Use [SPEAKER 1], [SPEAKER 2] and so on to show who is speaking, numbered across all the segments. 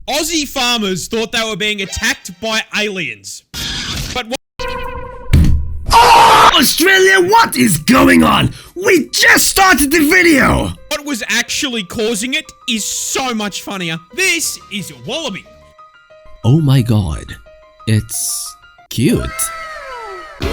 [SPEAKER 1] Aussie farmers thought they were being attacked by aliens. But
[SPEAKER 2] Australia, what is going on? We just started the video!
[SPEAKER 1] what was actually causing it is so much funnier. This is a wallaby.
[SPEAKER 3] Oh my god, it's cute.
[SPEAKER 2] Woo!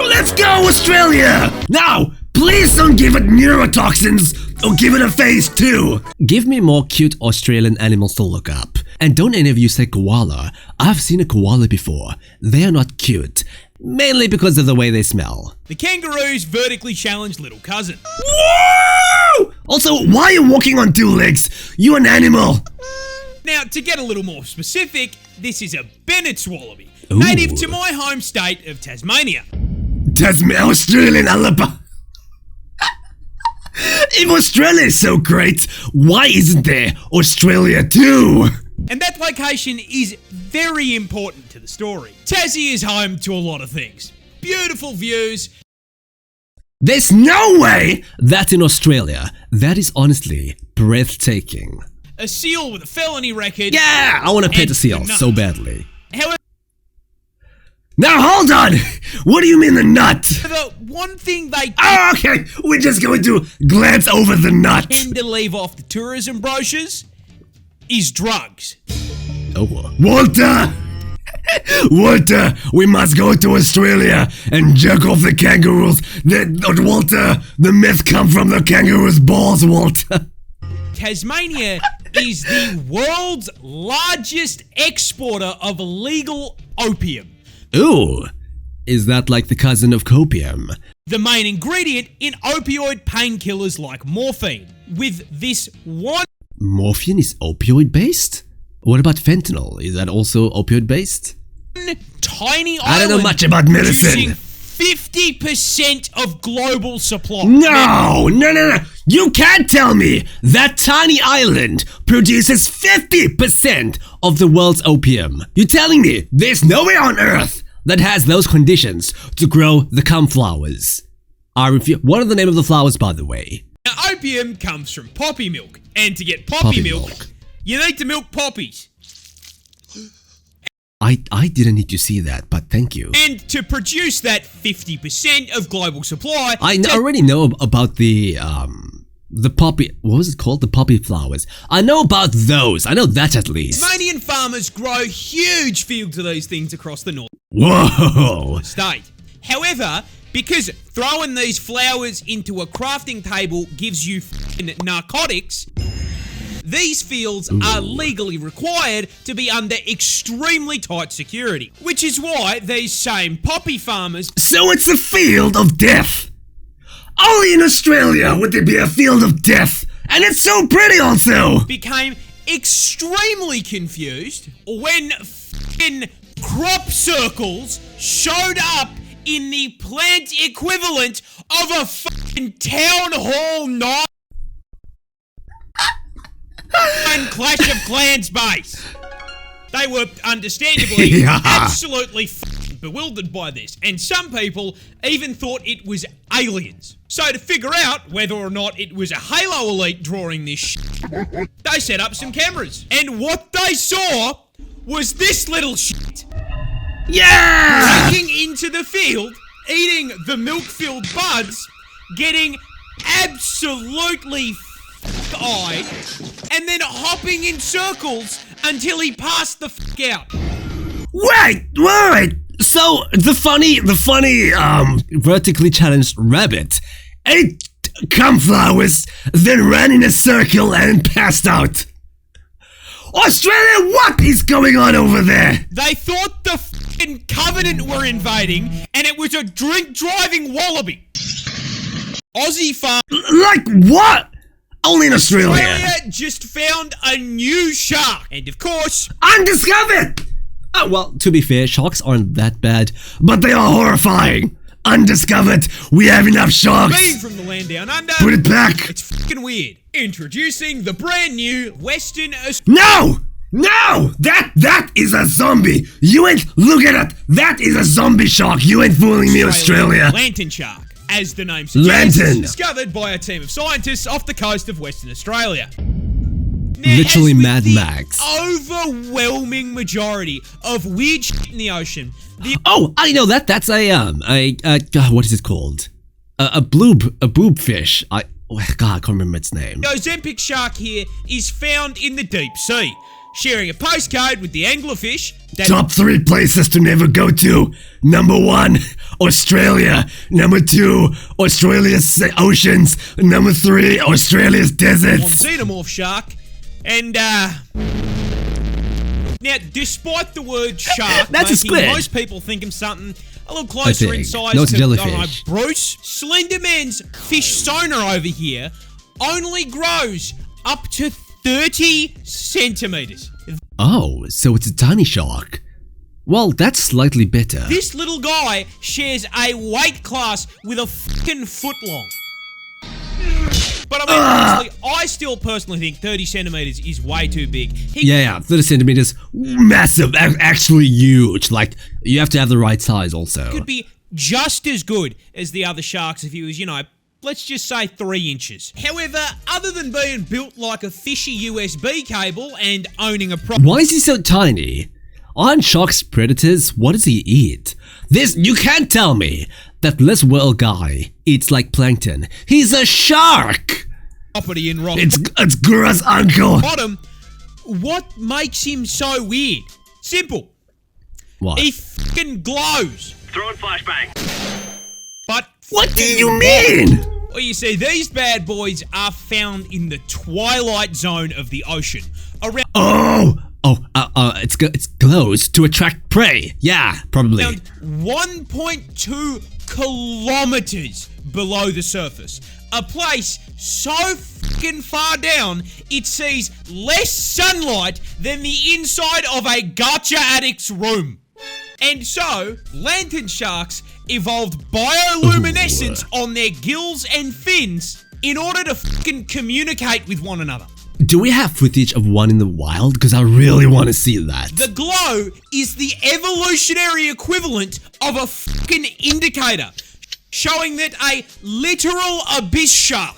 [SPEAKER 2] Let's go, Australia! Now, please don't give it neurotoxins or give it a phase 2.
[SPEAKER 3] Give me more cute Australian animals to look up. And don't any of you say koala. I've seen a koala before. They are not cute. Mainly because of the way they smell.
[SPEAKER 1] The kangaroo's vertically challenged little cousin.
[SPEAKER 2] Woo! Also, why are you walking on 2 legs? You an animal.
[SPEAKER 1] Now, to get a little more specific, this is a Bennett's wallaby,
[SPEAKER 3] Ooh.
[SPEAKER 1] native to my home state of Tasmania.
[SPEAKER 2] Australian alaba. If Australia is so great, why isn't there Australia too?
[SPEAKER 1] And that location is very important to the story. Tassie is home to a lot of things. Beautiful views.
[SPEAKER 2] There's no way!
[SPEAKER 3] That in Australia, that is honestly breathtaking.
[SPEAKER 1] A seal with a felony record.
[SPEAKER 3] Yeah, I want to pet
[SPEAKER 1] And
[SPEAKER 3] a seal
[SPEAKER 1] the
[SPEAKER 3] so
[SPEAKER 1] nut.
[SPEAKER 3] badly.
[SPEAKER 1] However,
[SPEAKER 2] Now hold on! What do you mean the nut?
[SPEAKER 1] the one thing they
[SPEAKER 2] Oh, okay, we're just going to glance over the nut.
[SPEAKER 1] tend to leave off the tourism brochures is drugs.
[SPEAKER 3] Oh,
[SPEAKER 2] Walter! Walter, we must go to Australia and jerk off the kangaroos. Walter, the meth come from the kangaroo's balls, Walter.
[SPEAKER 1] Tasmania is the world's largest exporter of illegal opium.
[SPEAKER 3] ooh, is that like the cousin of copium?
[SPEAKER 1] The main ingredient in opioid painkillers like morphine. With this one
[SPEAKER 3] Morphine is opioid based? What about fentanyl? Is that also opioid based?
[SPEAKER 1] tiny
[SPEAKER 2] I don't know
[SPEAKER 1] island
[SPEAKER 2] much about medicine.
[SPEAKER 1] producing 50% of global supply.
[SPEAKER 2] No. You can't tell me that tiny island produces 50%
[SPEAKER 3] Of the world's opium. You're telling me there's nowhere on earth that has those conditions to grow the cum flowers? I refuse. What are the name of the flowers, by the way?
[SPEAKER 1] Now, opium comes from poppy milk, and to get poppy milk, you need to milk poppies.
[SPEAKER 3] I didn't need to see that, but thank you.
[SPEAKER 1] And to produce that 50% of global supply,
[SPEAKER 3] I already know about the poppy, what was it called? The poppy flowers. I know about those. I know that at least.
[SPEAKER 1] Tasmanian farmers grow huge fields of these things across the north
[SPEAKER 2] Whoa.
[SPEAKER 1] state. However, because throwing these flowers into a crafting table gives you f***ing narcotics, these fields are legally required to be under extremely tight security. Which is why these same poppy farmers
[SPEAKER 2] So it's a field of death. Only in Australia would there be a field of death. And it's so pretty also.
[SPEAKER 1] became extremely confused when f***ing crop circles showed up in the plant equivalent of a f***ing town hall night and Clash of Clans base. They were understandably
[SPEAKER 2] Yeah.
[SPEAKER 1] absolutely f***ing bewildered by this, and some people even thought it was aliens. So to figure out whether or not it was a Halo Elite drawing this shit, they set up some cameras. And what they saw was this little shit
[SPEAKER 2] Yeah.
[SPEAKER 1] breaking into the field, eating the milk-filled buds, getting absolutely f***eyed, and then hopping in circles until he passed the f*** out.
[SPEAKER 2] Wait. So the funny,
[SPEAKER 3] Vertically challenged rabbit.
[SPEAKER 2] ate cum flowers, then ran in a circle and passed out. Australia, what is going on over there?
[SPEAKER 1] They thought the f***ing Covenant were invading, and it was a drink-driving wallaby. Aussie farm
[SPEAKER 2] Like what? Only in Australia.
[SPEAKER 1] Australia just found a new shark. And of course,
[SPEAKER 2] Undiscovered!
[SPEAKER 3] Oh, well, to be fair, sharks aren't that bad.
[SPEAKER 2] But they are horrifying. Undiscovered. We have enough sharks.
[SPEAKER 1] being from the land down under,
[SPEAKER 2] Put it back.
[SPEAKER 1] it's f***ing weird. Introducing the brand new Western
[SPEAKER 2] No! That is a zombie. You ain't, look at it. That is a zombie shark. You ain't fooling me, Australia.
[SPEAKER 1] lantern shark. As the name suggests,
[SPEAKER 2] Lantern.
[SPEAKER 1] discovered by a team of scientists off the coast of Western Australia. Now,
[SPEAKER 3] Literally
[SPEAKER 1] as with
[SPEAKER 3] Mad
[SPEAKER 1] the
[SPEAKER 3] Max.
[SPEAKER 1] overwhelming majority of weird shit in the ocean.
[SPEAKER 3] Oh, I know that. That's what is it called? A boob fish. I can't remember its name.
[SPEAKER 1] The Ozempic shark here is found in the deep sea, sharing a postcode with the anglerfish.
[SPEAKER 2] Top 3 places to never go to. Number 1, Australia. Number 2, Australia's oceans. Number 3, Australia's deserts.
[SPEAKER 1] Xenomorph shark. And, now, despite the word shark
[SPEAKER 3] That's a
[SPEAKER 1] making
[SPEAKER 3] squid.
[SPEAKER 1] most people think of something a little closer in
[SPEAKER 3] think.
[SPEAKER 1] size
[SPEAKER 3] No, it's
[SPEAKER 1] to,
[SPEAKER 3] a
[SPEAKER 1] I don't know,
[SPEAKER 3] jellyfish.
[SPEAKER 1] Bruce, Slenderman's fish sonar over here only grows up to 30 centimeters.
[SPEAKER 3] Oh, so it's a tiny shark. Well, that's slightly better.
[SPEAKER 1] This little guy shares a weight class with a fucking foot long. But I mean, honestly, I still personally think 30 centimeters is way too big.
[SPEAKER 3] Yeah, 30 centimeters, massive, actually huge. Like, you have to have the right size also.
[SPEAKER 1] Could be just as good as the other sharks if he was, let's just say 3 inches. However, other than being built like a fishy USB cable and owning a
[SPEAKER 3] Why is he so tiny? Aren't sharks predators? What does he eat? You can't tell me that this little guy eats like plankton. He's a shark!
[SPEAKER 1] property in rock
[SPEAKER 2] It's gross, uncle.
[SPEAKER 1] bottom. What makes him so weird? Simple.
[SPEAKER 3] What?
[SPEAKER 1] He fucking glows.
[SPEAKER 4] Throwing flashbang.
[SPEAKER 1] But
[SPEAKER 2] What do you mean?
[SPEAKER 1] well, you see, these bad boys are found in the twilight zone of the ocean. Around
[SPEAKER 3] It's glows to attract prey. Yeah, probably.
[SPEAKER 1] 1.2 kilometers below the surface. A place so fucking far down, it sees less sunlight than the inside of a gacha addict's room. And so, lantern sharks evolved bioluminescence on their gills and fins in order to fucking communicate with one another.
[SPEAKER 3] Do we have footage of one in the wild? Because I really want to see that.
[SPEAKER 1] The glow is the evolutionary equivalent of a fucking indicator, showing that a literal abyss shark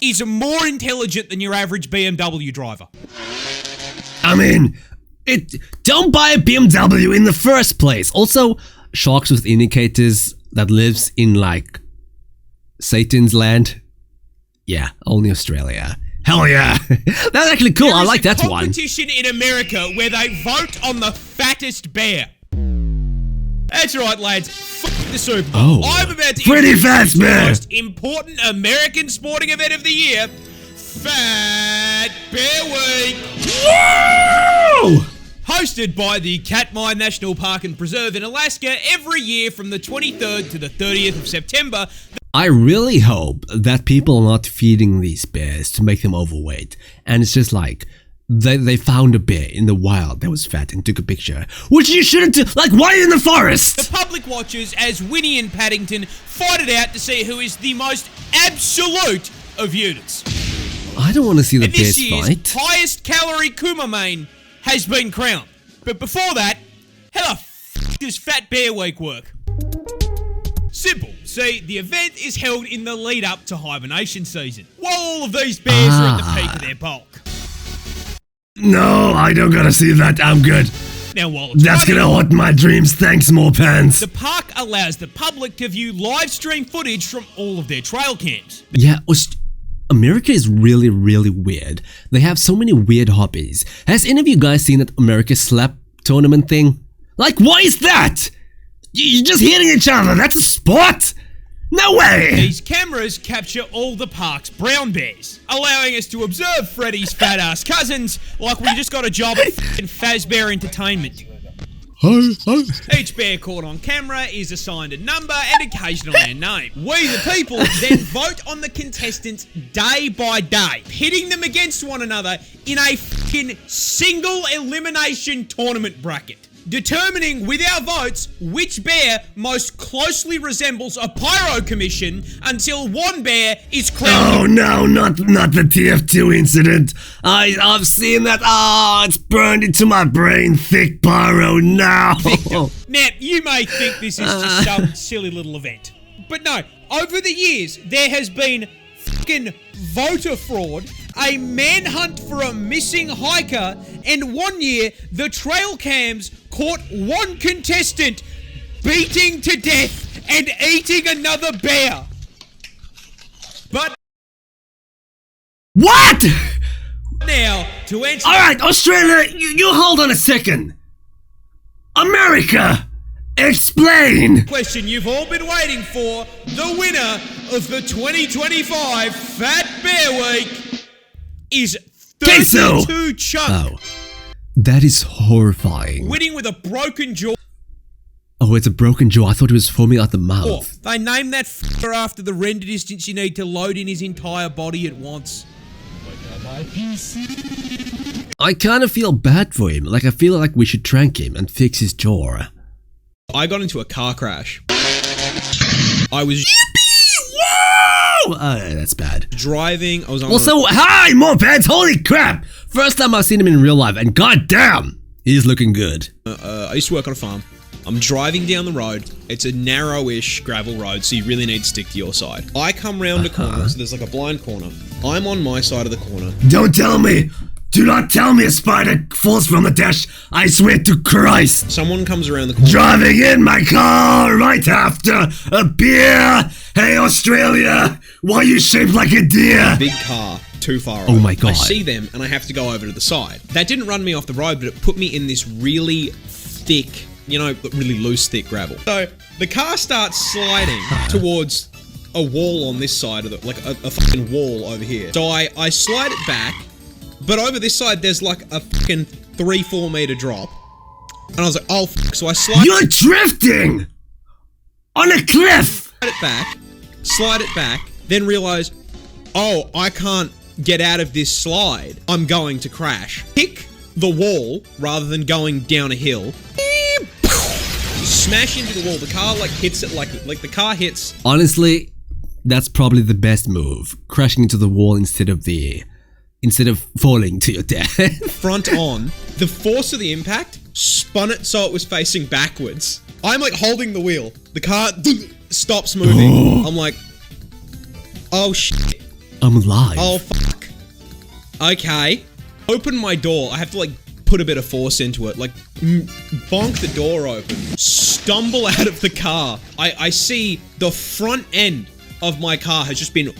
[SPEAKER 1] is more intelligent than your average BMW driver.
[SPEAKER 2] I mean,
[SPEAKER 3] Don't buy a BMW in the first place. Also, sharks with indicators that lives in like Satan's land. Yeah, only Australia. Hell yeah. That's actually cool. I like that
[SPEAKER 1] There's a
[SPEAKER 3] one.
[SPEAKER 1] competition in America where they vote on the fattest bear. That's right, lads. Fuck the Super Bowl.
[SPEAKER 3] Oh.
[SPEAKER 1] I'm about to
[SPEAKER 2] Pretty
[SPEAKER 1] introduce
[SPEAKER 2] fast
[SPEAKER 1] the
[SPEAKER 2] bear.
[SPEAKER 1] most important American sporting event of the year, Fat Bear Week.
[SPEAKER 2] whoa!
[SPEAKER 1] Hosted by the Katmai National Park and Preserve in Alaska every year from the 23rd to the 30th of September.
[SPEAKER 3] I really hope that people are not feeding these bears to make them overweight. And it's just like, they found a bear in the wild that was fat and took a picture. Which you shouldn't do. Like, why in the forest?
[SPEAKER 1] The public watches as Winnie and Paddington fight it out to see who is the most absolute of units.
[SPEAKER 3] I don't want to see the
[SPEAKER 1] And this
[SPEAKER 3] bears
[SPEAKER 1] year's
[SPEAKER 3] fight.
[SPEAKER 1] highest calorie Kumamane has been crowned. But before that, how the f*** does Fat Bear Week work? Simple. See, the event is held in the lead up to hibernation season, while all of these bears are at the peak of their bulk.
[SPEAKER 2] No, I don't gotta see that. I'm good.
[SPEAKER 1] Now, while it's
[SPEAKER 2] That's
[SPEAKER 1] running,
[SPEAKER 2] gonna haunt my dreams. Thanks, More Parz.
[SPEAKER 1] the park allows the public to view live stream footage from all of their trail cams.
[SPEAKER 3] Yeah, America is really, really weird. They have so many weird hobbies. Has any of you guys seen that America Slap tournament thing? Like, what is that? You're just hitting each other. That's a sport? No way!
[SPEAKER 1] These cameras capture all the park's brown bears, allowing us to observe Freddy's fat-ass cousins like we just got a job at f***ing Fazbear Entertainment. Each bear caught on camera is assigned a number and occasionally a name. We, the people, then vote on the contestants day by day, pitting them against one another in a f***ing single elimination tournament bracket, determining with our votes which bear most closely resembles a pyro commission until one bear is crowned.
[SPEAKER 2] Oh no, not the TF2 incident. I've seen that. Oh, it's burned into my brain. Thick pyro now.
[SPEAKER 1] Now, you may think this is just some silly little event, but no, over the years, there has been fucking voter fraud a manhunt for a missing hiker, and 1 year, the trail cams caught one contestant beating to death and eating another bear. But
[SPEAKER 2] What?
[SPEAKER 1] now, to answer
[SPEAKER 2] Alright, Australia, you hold on a second. America, explain.
[SPEAKER 1] the question you've all been waiting for, the winner of the 2025 Fat Bear Week is
[SPEAKER 2] Queso.
[SPEAKER 1] 32 Chunk,
[SPEAKER 3] Oh. That is horrifying.
[SPEAKER 1] winning with a broken jaw.
[SPEAKER 3] Oh, it's a broken jaw. I thought it was foaming out the mouth.
[SPEAKER 1] They named that f***er after the render distance you need to load in his entire body at once.
[SPEAKER 3] I kind of feel bad for him. Like, I feel like we should trank him and fix his jaw.
[SPEAKER 1] I got into a car crash. I was
[SPEAKER 3] Whoa! That's bad.
[SPEAKER 1] driving. I was on
[SPEAKER 3] Well,
[SPEAKER 1] a-
[SPEAKER 3] so, hi, More Parz. Holy crap! First time I've seen him in real life, and goddamn, he's looking good.
[SPEAKER 1] I used to work on a farm. I'm driving down the road. It's a narrowish gravel road, so you really need to stick to your side. I come round a corner, so there's like a blind corner. I'm on my side of the corner.
[SPEAKER 2] Don't tell me. Do not tell me a spider falls from the dash. I swear to Christ.
[SPEAKER 1] Someone comes around the corner.
[SPEAKER 2] Driving in my car right after a beer. Hey, Australia, why are you shaped like a deer?
[SPEAKER 1] Big car, too far
[SPEAKER 3] Oh
[SPEAKER 1] over.
[SPEAKER 3] my God.
[SPEAKER 1] I see them, and I have to go over to the side. That didn't run me off the road, but it put me in this really thick, you know, really loose, thick gravel. So the car starts sliding towards a wall on this side of the, like a fucking wall over here. So I slide it back, but over this side there's like a fucking 3-4 meter drop. And I was like, oh fuck, so I slide
[SPEAKER 2] You're drifting on a cliff.
[SPEAKER 1] slide it back, then realize, oh, I can't get out of this slide. I'm going to crash. Kick the wall rather than going down a hill. Smash into the wall. The car like hits it like the car hits.
[SPEAKER 3] Honestly, that's probably the best move. Crashing into the wall instead of falling to your death.
[SPEAKER 1] Front on. The force of the impact spun it so it was facing backwards. I'm like holding the wheel. The car stops moving. I'm like, oh shit.
[SPEAKER 3] I'm alive.
[SPEAKER 1] Oh fuck. Okay. Open my door. I have to like put a bit of force into it. Like bonk the door open. Stumble out of the car. I see the front end of my car has just been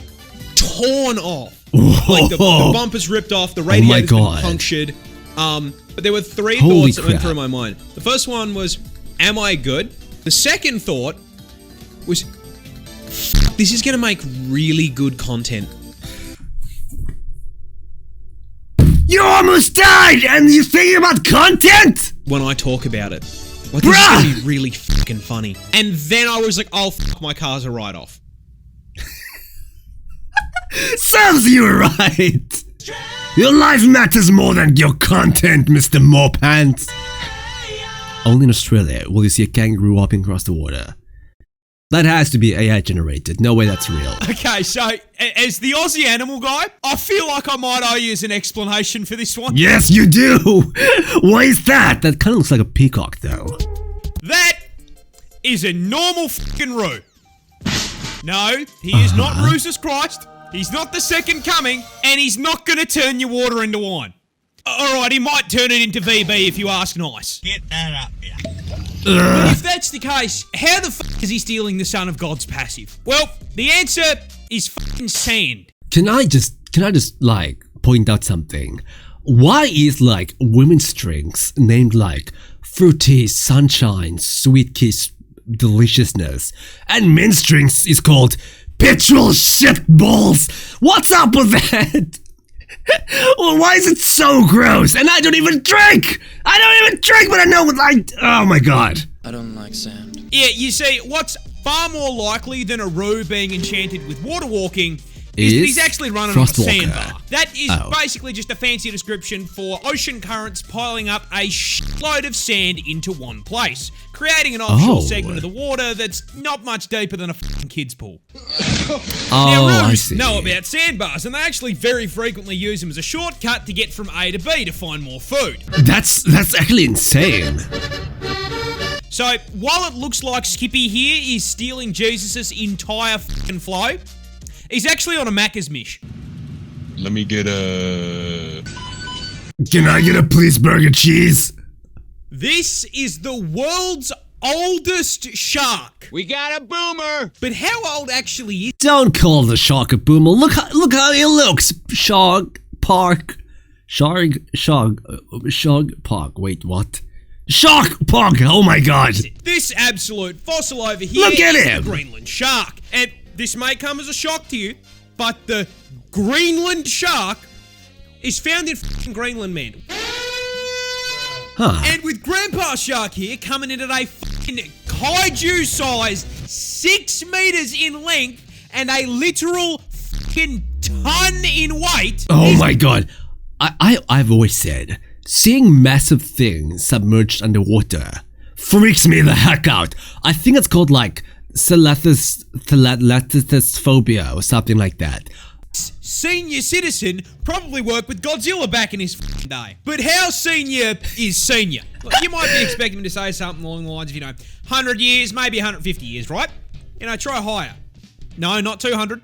[SPEAKER 1] torn off. Like the bumper's ripped off, the radiator's been punctured. But there were three thoughts that went through my mind. The first one was, am I good? The second thought was, this is gonna make really good content.
[SPEAKER 2] You almost died and you're thinking about content?
[SPEAKER 1] When I talk about it. Like, this is gonna be really fucking funny. And then I was like, oh fuck, my car's a write-off.
[SPEAKER 2] Serves you right. Your life matters more than your content, Mr. More Parz.
[SPEAKER 3] Only in Australia will you see a kangaroo hopping across the water. That has to be AI generated. No way that's real.
[SPEAKER 1] Okay, so as the Aussie animal guy, I feel like I might owe you an explanation for this one.
[SPEAKER 2] Yes, you do. Why is that?
[SPEAKER 3] That kind of looks like a peacock though.
[SPEAKER 1] That is a normal fucking Roo. No, he is not Roosus Christ. He's not the second coming, and he's not gonna turn your water into wine. Alright, he might turn it into VB if you ask nice.
[SPEAKER 4] Get that up, yeah.
[SPEAKER 1] But if that's the case, how the fuck is he stealing the Son of God's passive? Well, the answer is fucking sand.
[SPEAKER 3] Can I just like point out something? Why is like women's drinks named like fruity sunshine, sweet kiss, deliciousness, and men's drinks is called petrol shit balls? What's up with that? Well, why is it so gross? And I don't even drink! I don't even drink, but I know like, oh my god.
[SPEAKER 5] I don't like sand.
[SPEAKER 1] Yeah, you see, what's far more likely than a Roo being enchanted with water walking is that he's actually running on a
[SPEAKER 3] Frostwalker.
[SPEAKER 1] sandbar. That is
[SPEAKER 3] Oh.
[SPEAKER 1] basically just a fancy description for ocean currents piling up a shitload of sand into one place, creating an offshore
[SPEAKER 3] Oh.
[SPEAKER 1] segment of the water that's not much deeper than a fucking kid's pool.
[SPEAKER 3] Oh,
[SPEAKER 1] Now,
[SPEAKER 3] I
[SPEAKER 1] Roos
[SPEAKER 3] see.
[SPEAKER 1] know about sandbars, and they actually very frequently use them as a shortcut to get from A to B to find more food.
[SPEAKER 3] That's actually insane.
[SPEAKER 1] So, while it looks like Skippy here is stealing Jesus' entire fucking flow, he's actually on a Macca's mish.
[SPEAKER 4] Let me get a...
[SPEAKER 2] Can I get a please burger cheese?
[SPEAKER 1] This is the world's oldest shark.
[SPEAKER 5] We got a boomer!
[SPEAKER 1] But how old actually is
[SPEAKER 3] Don't call the shark a boomer. Look how he looks. Shark Park. Shark Park. Wait, what? Shark Park! Oh my god!
[SPEAKER 1] this absolute fossil over here?
[SPEAKER 3] Look at
[SPEAKER 1] is
[SPEAKER 3] him!
[SPEAKER 1] the Greenland shark. And this may come as a shock to you, but the Greenland shark is found in f***ing Greenland, man.
[SPEAKER 3] Huh.
[SPEAKER 1] And with Grandpa Shark here coming in at a fucking kaiju size, 6 meters in length, and a literal fucking ton in weight.
[SPEAKER 3] Oh my god. I've always said, seeing massive things submerged underwater freaks me the heck out. I think it's called like thalassophobia or something like that.
[SPEAKER 1] Senior citizen probably worked with Godzilla back in his fucking day. But how senior is senior? Look, you might be expecting him to say something along the lines of, 100 years, maybe 150 years, right? Try higher. No, not 200.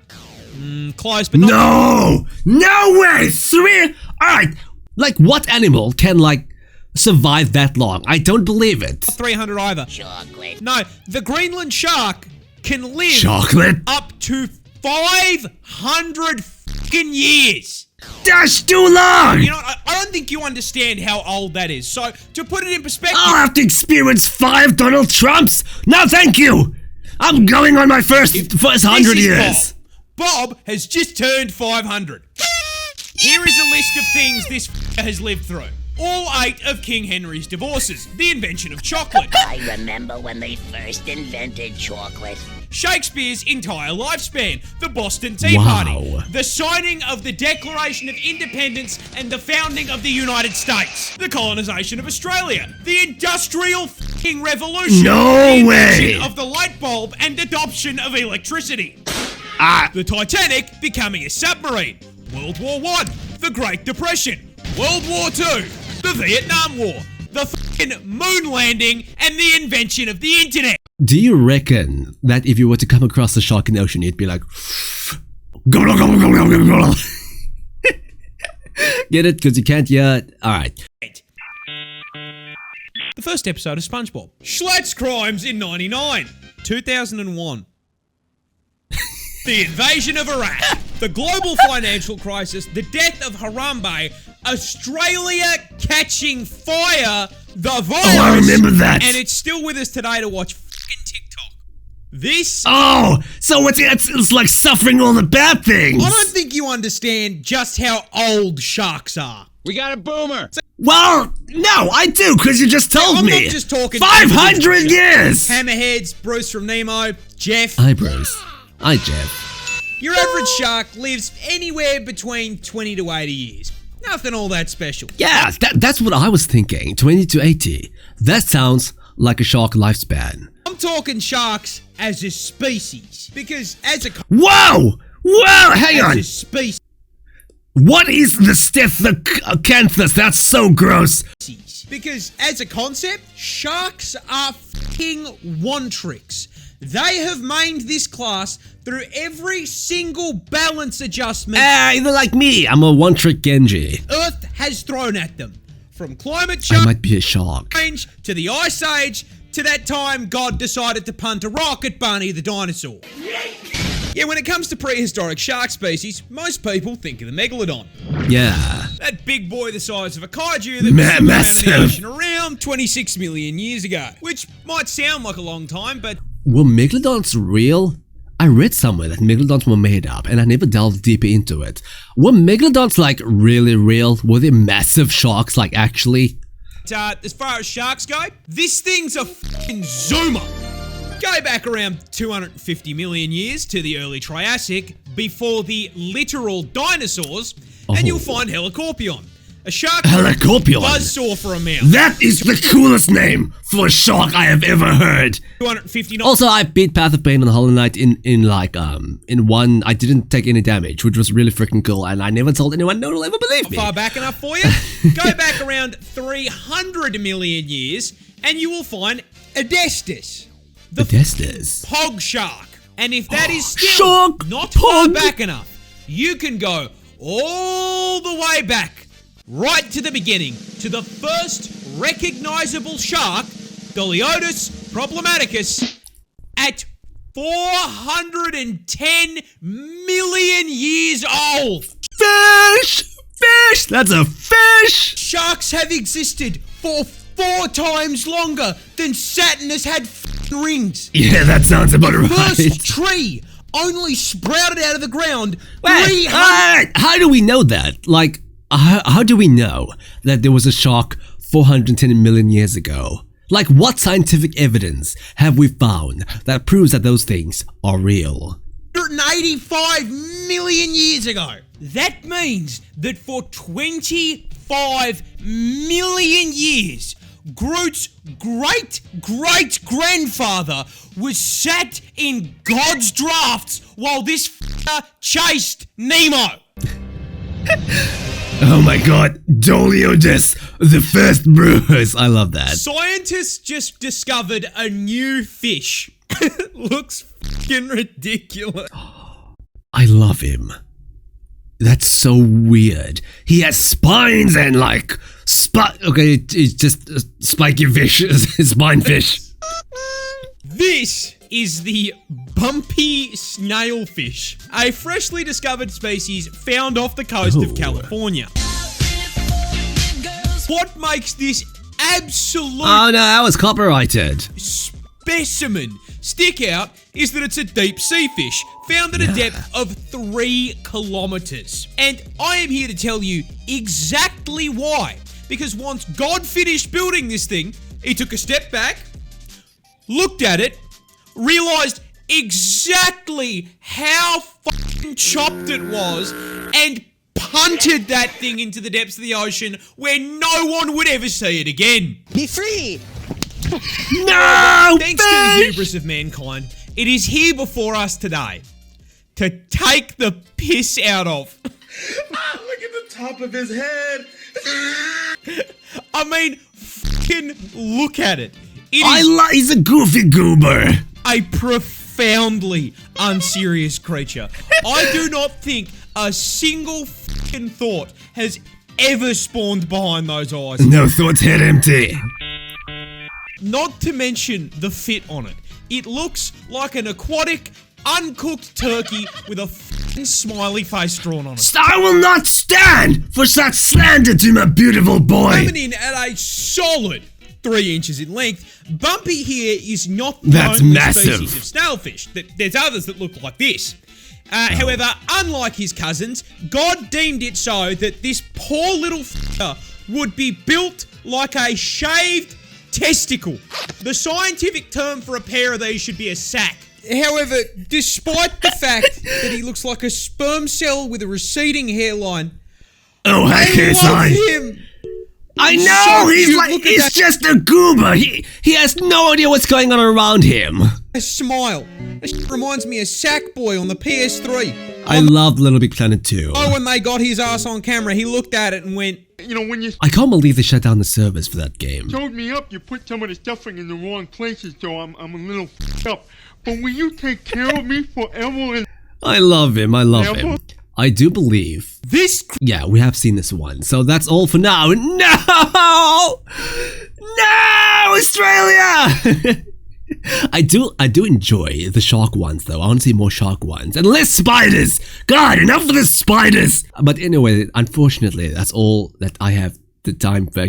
[SPEAKER 1] Close, but not...
[SPEAKER 2] No! No way! Swear! Alright!
[SPEAKER 3] Like, what animal can, like, survive that long? I don't believe it.
[SPEAKER 1] 300 either.
[SPEAKER 5] Chocolate.
[SPEAKER 1] No, the Greenland shark can live
[SPEAKER 2] Chocolate?
[SPEAKER 1] up to 500 fucking years.
[SPEAKER 2] That's too long!
[SPEAKER 1] I don't think you understand how old that is. So, to put it in perspective...
[SPEAKER 2] I'll have to experience 5 Donald Trumps! No, thank you! I'm going on my first 100 years!
[SPEAKER 1] Bob has just turned 500. Here is a list of things this has lived through. All 8 of King Henry's divorces, the invention of chocolate,
[SPEAKER 5] I remember when they first invented chocolate.
[SPEAKER 1] Shakespeare's entire lifespan, the Boston Tea
[SPEAKER 3] Wow.
[SPEAKER 1] Party, the signing of the Declaration of Independence and the founding of the United States, the colonization of Australia, the Industrial fucking Revolution,
[SPEAKER 2] No
[SPEAKER 1] the invention
[SPEAKER 2] way.
[SPEAKER 1] of the light bulb and adoption of electricity,
[SPEAKER 2] Ah,
[SPEAKER 1] the Titanic becoming a submarine, World War I, the Great Depression, World War II, the Vietnam War, the fucking moon landing, and the invention of the internet.
[SPEAKER 3] Do you reckon that if you were to come across a shark in the ocean, you'd be like,
[SPEAKER 2] gobble, gobble, gobble, gobble, gobble.
[SPEAKER 3] get it? Because you can't yet? Alright.
[SPEAKER 1] The first episode of SpongeBob. Schlatt's crimes in 99. 2001. The invasion of Iraq. The global financial crisis. The death of Harambe. Australia catching fire. The virus.
[SPEAKER 2] Oh, I remember that.
[SPEAKER 1] And it's still with us today to watch fucking TikTok. This...
[SPEAKER 2] Oh, so it's like suffering all the bad things.
[SPEAKER 1] I don't think you understand just how old sharks are.
[SPEAKER 5] We got a boomer!
[SPEAKER 2] Well, no, I do, because you just told
[SPEAKER 1] I'm
[SPEAKER 2] me.
[SPEAKER 1] not just talking
[SPEAKER 2] 500 years.
[SPEAKER 1] Hammerheads, Bruce from Nemo, Jeff.
[SPEAKER 3] Hi, bros. Hi, Jeff.
[SPEAKER 1] Your average shark lives anywhere between 20 to 80 years. Nothing all that special.
[SPEAKER 3] Yeah, that's what I was thinking. 20 to 80. That sounds like a shark lifespan.
[SPEAKER 1] I'm talking sharks as a species. Because as a
[SPEAKER 2] Whoa! Whoa, hang on.
[SPEAKER 1] species,
[SPEAKER 2] What is the Stephacanthus? That's so gross.
[SPEAKER 1] because as a concept, sharks are fucking one-tricks. They have mained this class through every single balance adjustment
[SPEAKER 3] They're like me. I'm a one-trick Genji.
[SPEAKER 1] Earth has thrown at them. From climate
[SPEAKER 3] I
[SPEAKER 1] change
[SPEAKER 3] might be a shark.
[SPEAKER 1] to the Ice Age to that time God decided to punt a rock at Barney the dinosaur. Yeah, when it comes to prehistoric shark species, most people think of the megalodon.
[SPEAKER 3] Yeah.
[SPEAKER 1] That big boy the size of a kaiju that was around in
[SPEAKER 2] Massive.
[SPEAKER 1] the ocean around 26 million years ago. Which might sound like a long time, but
[SPEAKER 3] Were megalodons real? I read somewhere that megalodons were made up, and I never delved deeper into it. Were megalodons like really real? Were they massive sharks like actually?
[SPEAKER 1] as far as sharks go, this thing's a fucking zoomer. Go back around 250 million years to the early Triassic, before the literal dinosaurs, and you'll find Helicorpion. A shark
[SPEAKER 2] Helicorpion.
[SPEAKER 1] buzzsaw for a mouth.
[SPEAKER 2] That is the coolest name for a shark I have ever heard.
[SPEAKER 1] 259.
[SPEAKER 3] Also, I beat Path of Pain on Hollow Knight in one. I didn't take any damage, which was really freaking cool, and I never told anyone no one will ever believe me.
[SPEAKER 1] Far back enough for you? Go back around 300 million years, and you will find Adestus, the
[SPEAKER 3] Adestus.
[SPEAKER 1] pog shark. And if that is still
[SPEAKER 3] Shark
[SPEAKER 1] not far
[SPEAKER 3] pog.
[SPEAKER 1] back enough, you can go all the way back, right to the beginning, to the first recognizable shark, Goliotus problematicus, at 410 million years old.
[SPEAKER 3] Fish! Fish! That's a fish!
[SPEAKER 1] Sharks have existed for 4 times longer than Saturn has had rings.
[SPEAKER 3] Yeah, that sounds about right.
[SPEAKER 1] First tree only sprouted out of the ground.
[SPEAKER 3] Wait, how do we know that? Like, how do we know that there was a shark 410 million years ago? Like, what scientific evidence have we found that proves that those things are real?
[SPEAKER 1] 185 million years ago. That means that for 25 million years, Groot's great-great-grandfather was sat in God's drafts while this f***er chased Nemo.
[SPEAKER 2] Oh my god, Doliodes, the first bruise.
[SPEAKER 3] I love that.
[SPEAKER 1] Scientists just discovered a new fish. Looks fucking ridiculous.
[SPEAKER 3] I love him. That's so weird. He has spines and like okay, it's just spiky fish, spine fish.
[SPEAKER 1] This is the bumpy snailfish, a freshly discovered species found off the coast of California. What makes this absolute
[SPEAKER 3] Oh no, that was copyrighted.
[SPEAKER 1] specimen stick out is that it's a deep sea fish found at a depth of 3 kilometers. And I am here to tell you exactly why. Because once God finished building this thing, he took a step back, looked at it, realized exactly how fucking chopped it was, and punted that thing into the depths of the ocean where no one would ever see it again.
[SPEAKER 5] Be free!
[SPEAKER 3] No!
[SPEAKER 1] Thanks to the hubris of mankind, it is here before us today to take the piss out of.
[SPEAKER 6] Look at the top of his head.
[SPEAKER 1] I mean, fucking look at it. It is
[SPEAKER 2] He's a goofy goober.
[SPEAKER 1] a profoundly unserious creature. I do not think a single fucking thought has ever spawned behind those eyes.
[SPEAKER 2] No thoughts head empty.
[SPEAKER 1] Not to mention the fit on it. It looks like an aquatic, uncooked turkey with a fucking smiley face drawn on it.
[SPEAKER 2] I will not stand for such slander to my beautiful boy.
[SPEAKER 1] Coming in at a solid 3 inches in length, Bumpy here is not the
[SPEAKER 2] That's
[SPEAKER 1] only
[SPEAKER 2] massive.
[SPEAKER 1] species of snailfish. There's others that look like this. However, unlike his cousins, God deemed it so that this poor little f***er would be built like a shaved testicle. The scientific term for a pair of these should be a sack. However, despite the fact that he looks like a sperm cell with a receding hairline,
[SPEAKER 2] Oh, heck
[SPEAKER 1] I
[SPEAKER 2] is
[SPEAKER 1] love
[SPEAKER 2] I.
[SPEAKER 1] him.
[SPEAKER 3] I
[SPEAKER 1] He's
[SPEAKER 3] know,
[SPEAKER 1] so
[SPEAKER 3] he's
[SPEAKER 1] cute.
[SPEAKER 3] like,
[SPEAKER 1] Look at
[SPEAKER 3] he's
[SPEAKER 1] that.
[SPEAKER 3] just a goober. He has no idea what's going on around him.
[SPEAKER 1] A smile. That shit reminds me of Sackboy on the PS3.
[SPEAKER 3] I love Little Big Planet 2.
[SPEAKER 1] Oh, when they got his ass on camera, he looked at it and went,
[SPEAKER 6] You know, when you
[SPEAKER 3] I can't believe they shut down the servers for that game.
[SPEAKER 6] showed me up, you put some of the stuffing in the wrong places, so I'm a little f***ed up. But will you take care of me forever and
[SPEAKER 3] I love him, I love him. I do believe.
[SPEAKER 1] this
[SPEAKER 3] Yeah, we have seen this one. So that's all for now. No! No! Australia! I do enjoy the shark ones though. I want to see more shark ones. And less spiders! God, enough of the spiders! But anyway, unfortunately, that's all that I have the time for.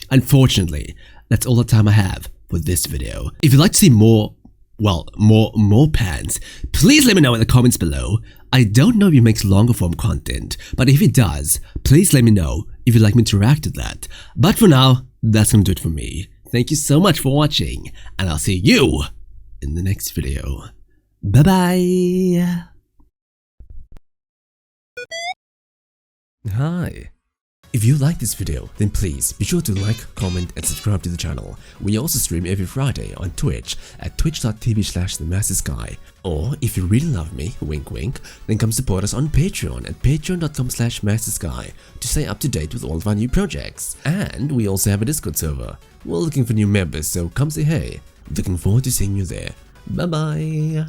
[SPEAKER 3] Unfortunately, that's all the time I have for this video. If you'd like to see more Parz, please let me know in the comments below. I don't know if he makes longer form content, but if he does, please let me know if you'd like me to react to that. But for now, that's gonna do it for me. Thank you so much for watching, and I'll see you in the next video. Bye bye. Hi. If you like this video, then please be sure to like, comment, and subscribe to the channel. We also stream every Friday on Twitch at twitch.tv/themastersky. Or if you really love me, wink wink, then come support us on Patreon at patreon.com/mastersky to stay up to date with all of our new projects. And we also have a Discord server. We're looking for new members, so come say hey. Looking forward to seeing you there. Bye bye.